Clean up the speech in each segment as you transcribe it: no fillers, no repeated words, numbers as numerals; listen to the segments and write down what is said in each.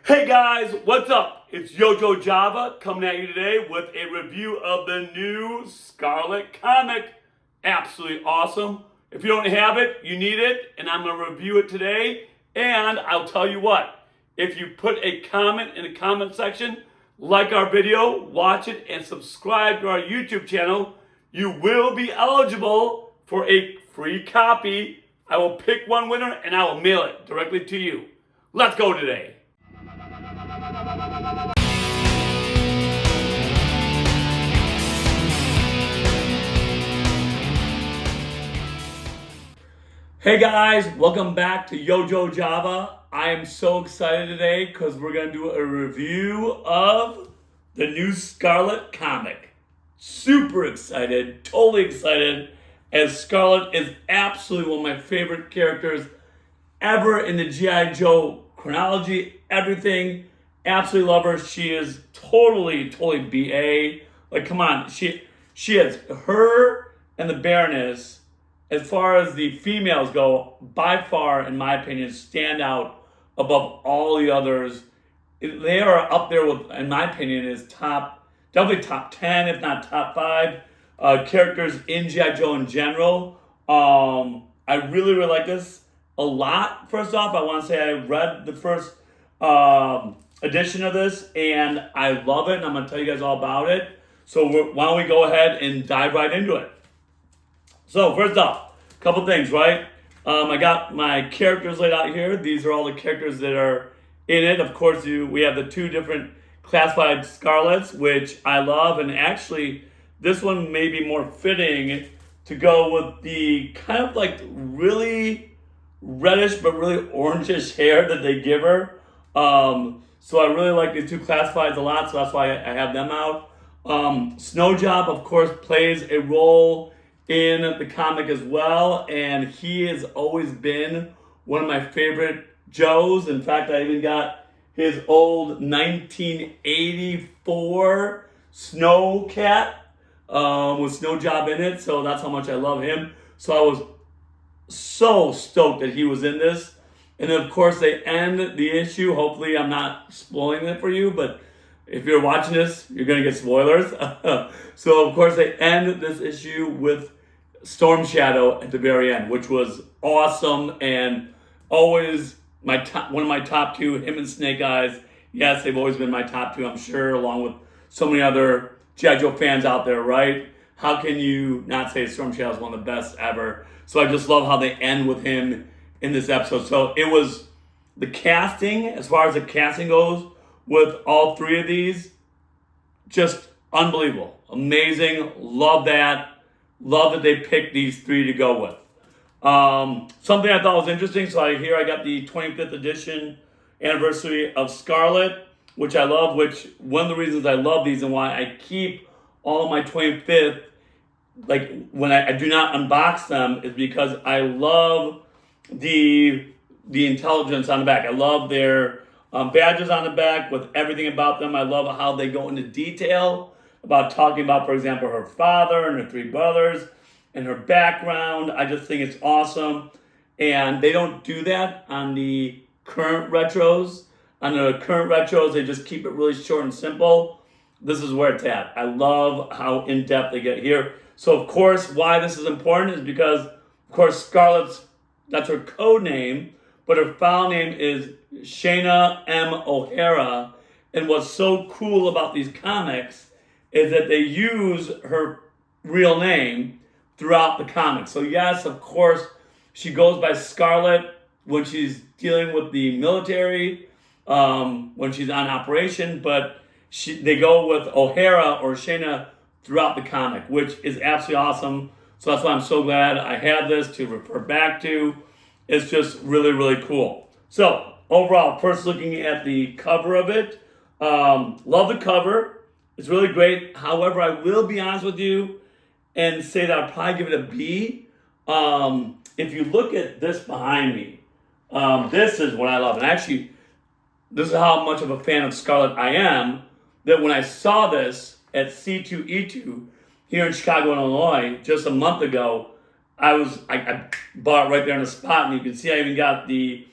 Hey guys, what's up? It's Yojo Java coming at you today with a review of the new Scarlet comic. Absolutely awesome. If you don't have it, you need it, and I'm going to review it today. And I'll tell you what, if you put a comment in the comment section, like our video, watch it, and subscribe to our YouTube channel, you will be eligible for a free copy. I will pick one winner and I will mail it directly to you. Let's go today. Hey guys, welcome back to Yojo Java. I am so excited today because we're going to do a review of the new Scarlet comic. Super excited, totally excited, as Scarlet is absolutely one of my favorite characters ever in the G.I. Joe chronology, everything. Absolutely love her. She is totally BA. Like, come on, she is her and the Baroness. As far as the females go, by far, in my opinion, stand out above all the others. They are up there with, in my opinion, is definitely top 10, if not top 5 characters in G.I. Joe in general. I really like this a lot. First off, I want to say I read the first edition of this, and I love it, and I'm going to tell you guys all about it. So why don't we go ahead and dive right into it. So first off, a couple things, right? I got my characters laid out here. These are all the characters that are in it. Of course, we have the 2 different classified Scarlets, which I love, and actually, this one may be more fitting to go with the kind of like really reddish but really orangish hair that they give her. So I really like these 2 classifieds a lot, so that's why I have them out. Snowjob, of course, plays a role in the comic as well, and he has always been one of my favorite Joes. In fact, I even got his old 1984 Snow Cat with Snowjob in it, so that's how much I love him. So I was so stoked that he was in this. And then, of course, they end the issue. Hopefully, I'm not spoiling it for you, but if you're watching this, you're going to get spoilers. So, of course, they end this issue with Storm Shadow at the very end, which was awesome and always one of my top 2, him and Snake Eyes. Yes, they've always been my top 2, I'm sure, along with so many other G.I. Joe fans out there, right? How can you not say Storm Shadow is one of the best ever? So I just love how they end with him in this episode. So it was the casting, as far as the casting goes, with all 3 of these, just unbelievable. Amazing. Love that. Love that they picked these 3 to go with. Something I thought was interesting, so I got the 25th edition anniversary of Scarlet, which I love, which one of the reasons I love these and why I keep all of my 25th, like when I do not unbox them, is because I love the intelligence on the back. I love their badges on the back with everything about them. I love how they go into detail about talking about, for example, her father and her 3 brothers and her background. I just think it's awesome. And they don't do that on the current retros. On the current retros, they just keep it really short and simple. This is where it's at. I love how in-depth they get here. So, of course, why this is important is because, of course, Scarlett's, that's her code name, but her file name is Shayna M. O'Hara. And what's so cool about these comics is that they use her real name throughout the comic. So yes, of course, she goes by Scarlet when she's dealing with the military, when she's on operation, but they go with O'Hara or Shayna throughout the comic, which is absolutely awesome. So that's why I'm so glad I have this to refer back to. It's just really cool. So overall, first looking at the cover of it, love the cover. It's really great. However, I will be honest with you and say that I'll probably give it a B. If you look at this behind me, this is what I love. And actually, this is how much of a fan of Scarlet I am, that when I saw this at C2E2 here in Chicago, Illinois, just a month ago, I bought it right there on the spot, and you can see I even got the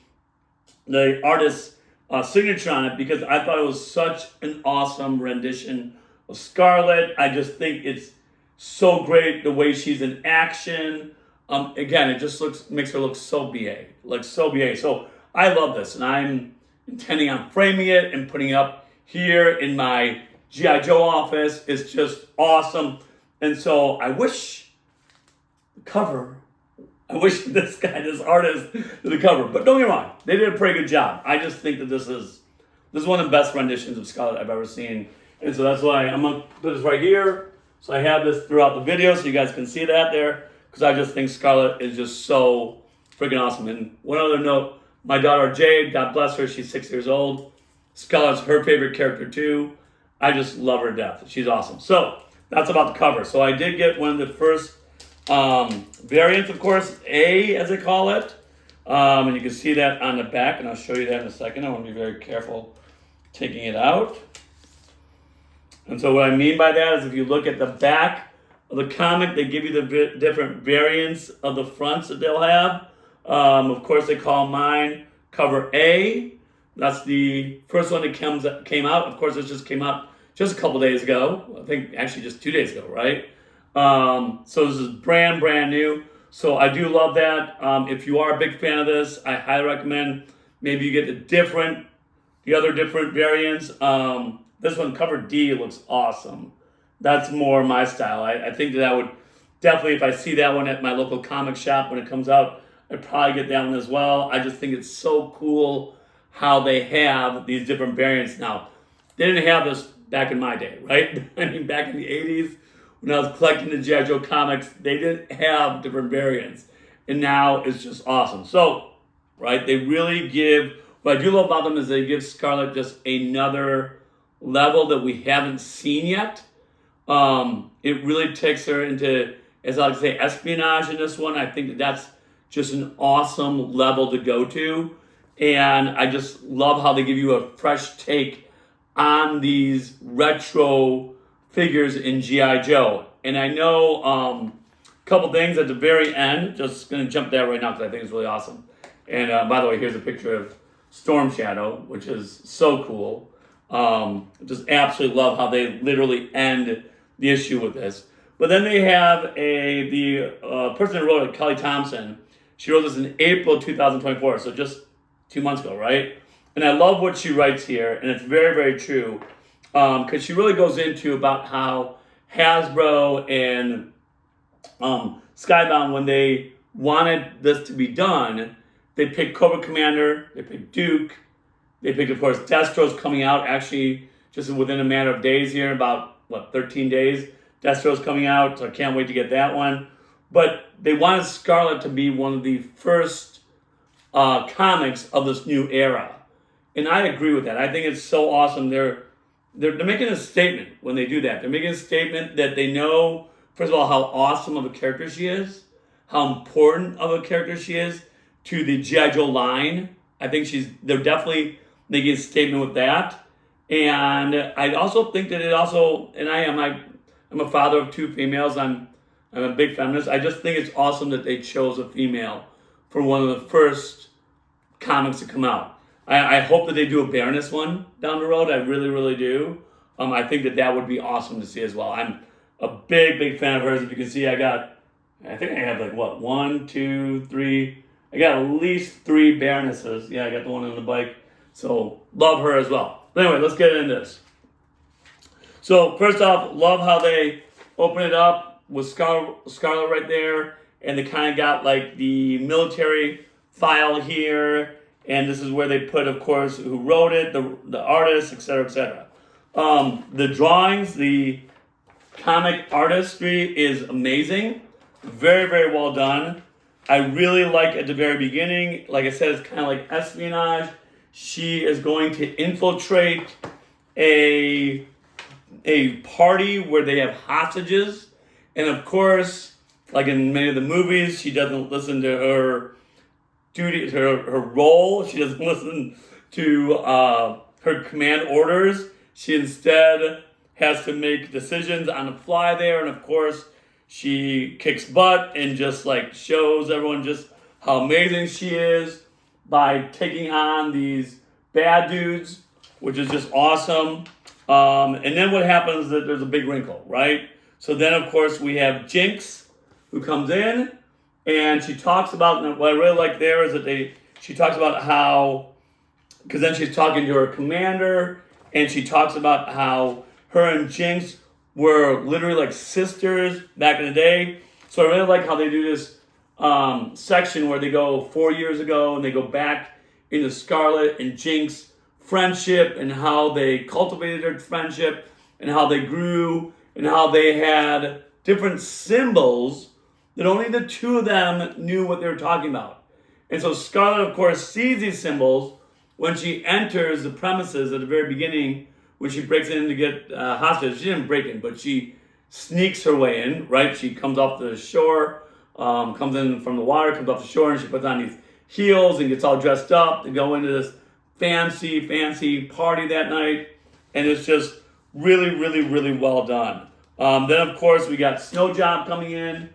artist's signature on it because I thought it was such an awesome rendition of Scarlett. I just think it's so great the way she's in action. Again, it just makes her look so BA, like so BA. So I love this, and I'm intending on framing it and putting it up here in my G.I. Joe office. It's just awesome. And so I wish this artist did the cover. But don't get me wrong, they did a pretty good job. I just think that this is one of the best renditions of Scarlett I've ever seen. And so that's why I'm going to put this right here. So I have this throughout the video so you guys can see that there. Because I just think Scarlett is just so freaking awesome. And one other note, my daughter Jade, God bless her, she's 6 years old. Scarlett's her favorite character too. I just love her to death. She's awesome. So that's about the cover. So I did get one of the first variants, of course, A as they call it. And you can see that on the back, and I'll show you that in a second. I want to be very careful taking it out. And so what I mean by that is if you look at the back of the comic, they give you the different variants of the fronts that they'll have. Of course, they call mine cover A. That's the first one that came out. Of course, it just came out just a couple days ago. I think actually just 2 days ago, right? So this is brand new. So I do love that. If you are a big fan of this, I highly recommend maybe you get the other different variants. This one, cover D, looks awesome. That's more my style. I think that I would definitely, if I see that one at my local comic shop when it comes out, I'd probably get that one as well. I just think it's so cool how they have these different variants now. They didn't have this back in my day, right? I mean, back in the 80s, when I was collecting the G.I. Joe comics, they didn't have different variants. And now it's just awesome. So, right, they really give, what I do love about them is they give Scarlett just another level that we haven't seen yet. It really takes her into, as I like to say, espionage in this one. I think that's just an awesome level to go to. And I just love how they give you a fresh take on these retro figures in G.I. Joe. And I know a couple things at the very end. Just going to jump there right now because I think it's really awesome. And by the way, here's a picture of Storm Shadow, which is so cool. Just absolutely love how they literally end the issue with this. But then they have the person who wrote it, Kelly Thompson. She wrote this in April 2024, so just 2 months ago, right? And I love what she writes here, and it's very, very true. Because she really goes into about how Hasbro and Skybound, when they wanted this to be done, they picked Cobra Commander, they picked Duke, they picked, of course, Destro's coming out actually just within a matter of days here, about, 13 days. Destro's coming out, so I can't wait to get that one. But they wanted Scarlett to be one of the first comics of this new era. And I agree with that. I think it's so awesome. They're making a statement when they do that. They're making a statement that they know, first of all, how awesome of a character she is, how important of a character she is to the G.I. Joe line. I think they're definitely making a statement with that. And I also think that I'm a father of 2 females. I'm a big feminist. I just think it's awesome that they chose a female for one of the first comics to come out. I hope that they do a Baroness one down the road. I really, really do. I think that would be awesome to see as well. I'm a big, big fan of hers. If you can see, I think I have 1, 2, 3. I got at least 3 Baronesses. Yeah, I got the one on the bike. So love her as well. But anyway, let's get into this. So first off, love how they open it up with Scarlett right there. And they kind of got the military file here. And this is where they put, of course, who wrote it, the artist, etc., etc. The drawings, the comic artistry is amazing. Very, very well done. I really like at the very beginning, like I said, it's kind of like espionage. She is going to infiltrate a party where they have hostages. And of course, like in many of the movies, she doesn't listen to her duty, her role. She doesn't listen to her command orders. She instead has to make decisions on the fly there. And of course, she kicks butt and just shows everyone just how amazing she is by taking on these bad dudes, which is just awesome. And then what happens is that there's a big wrinkle, right? So then, of course, we have Jinx, who comes in, and she talks about, and what I really like there is that she talks about how, because then she's talking to her commander, and she talks about how her and Jinx were literally like sisters back in the day. So I really like how they do this section where they go 4 years ago and they go back into Scarlett and Jinx friendship and how they cultivated their friendship and how they grew and how they had different symbols that only the two of them knew what they were talking about. And so Scarlett, of course, sees these symbols when she enters the premises at the very beginning, when she breaks in to get hostage. She didn't break in, but she sneaks her way in, right? She comes off the shore, comes in from the water, comes off the shore, and she puts on these heels and gets all dressed up to go into this fancy party that night. And it's just really, really, really well done. Then, of course, we got Snowjob coming in,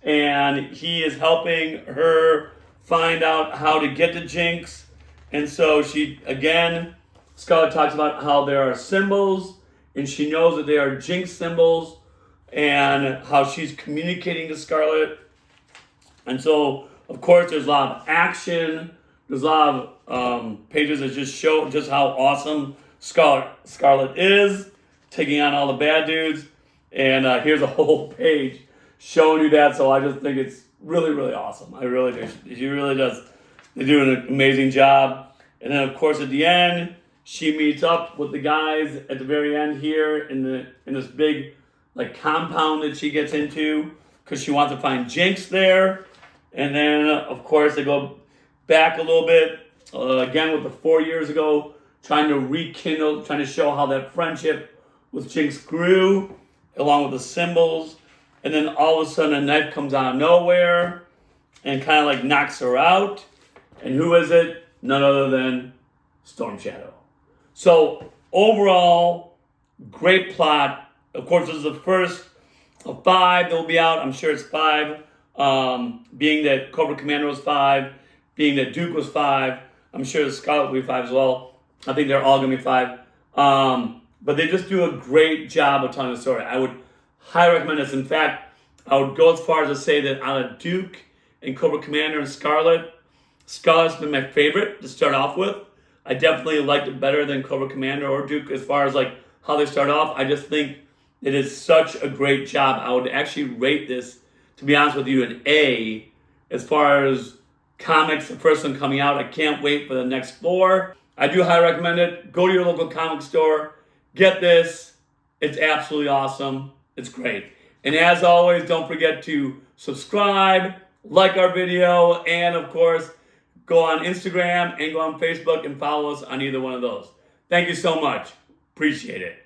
and he is helping her find out how to get to Jinx. And so Scarlett talks about how there are symbols, and she knows that they are Jinx symbols, and how she's communicating to Scarlett. And so, of course, there's a lot of action. There's a lot of pages that just show just how awesome Scarlett is, taking on all the bad dudes. And here's a whole page showing you that. So I just think it's really, really awesome. I really do. She really does. They do an amazing job. And then, of course, at the end, she meets up with the guys at the very end here in this big like compound that she gets into because she wants to find Jinx there. And then, of course, they go back a little bit again with the 4 years ago, trying to rekindle, trying to show how that friendship with Jinx grew, along with the symbols. And then all of a sudden, a knife comes out of nowhere and kind of like knocks her out. And who is it? None other than Storm Shadow. So overall, great plot. Of course, this is the first of 5 that will be out. I'm sure it's 5. Being that Cobra Commander was 5, being that Duke was 5, I'm sure the Scarlet will be 5 as well. I think they're all going to be 5. But they just do a great job of telling the story. I would highly recommend this. In fact, I would go as far as to say that out of Duke and Cobra Commander and Scarlet's been my favorite to start off with. I definitely liked it better than Cobra Commander or Duke as far as like how they start off. I just think it is such a great job. I would actually rate this, to be honest with you, an A as far as comics, the first one coming out. I can't wait for the next 4. I do highly recommend it. Go to your local comic store. Get this. It's absolutely awesome. It's great. And as always, don't forget to subscribe, like our video, and of course, go on Instagram and go on Facebook and follow us on either one of those. Thank you so much. Appreciate it.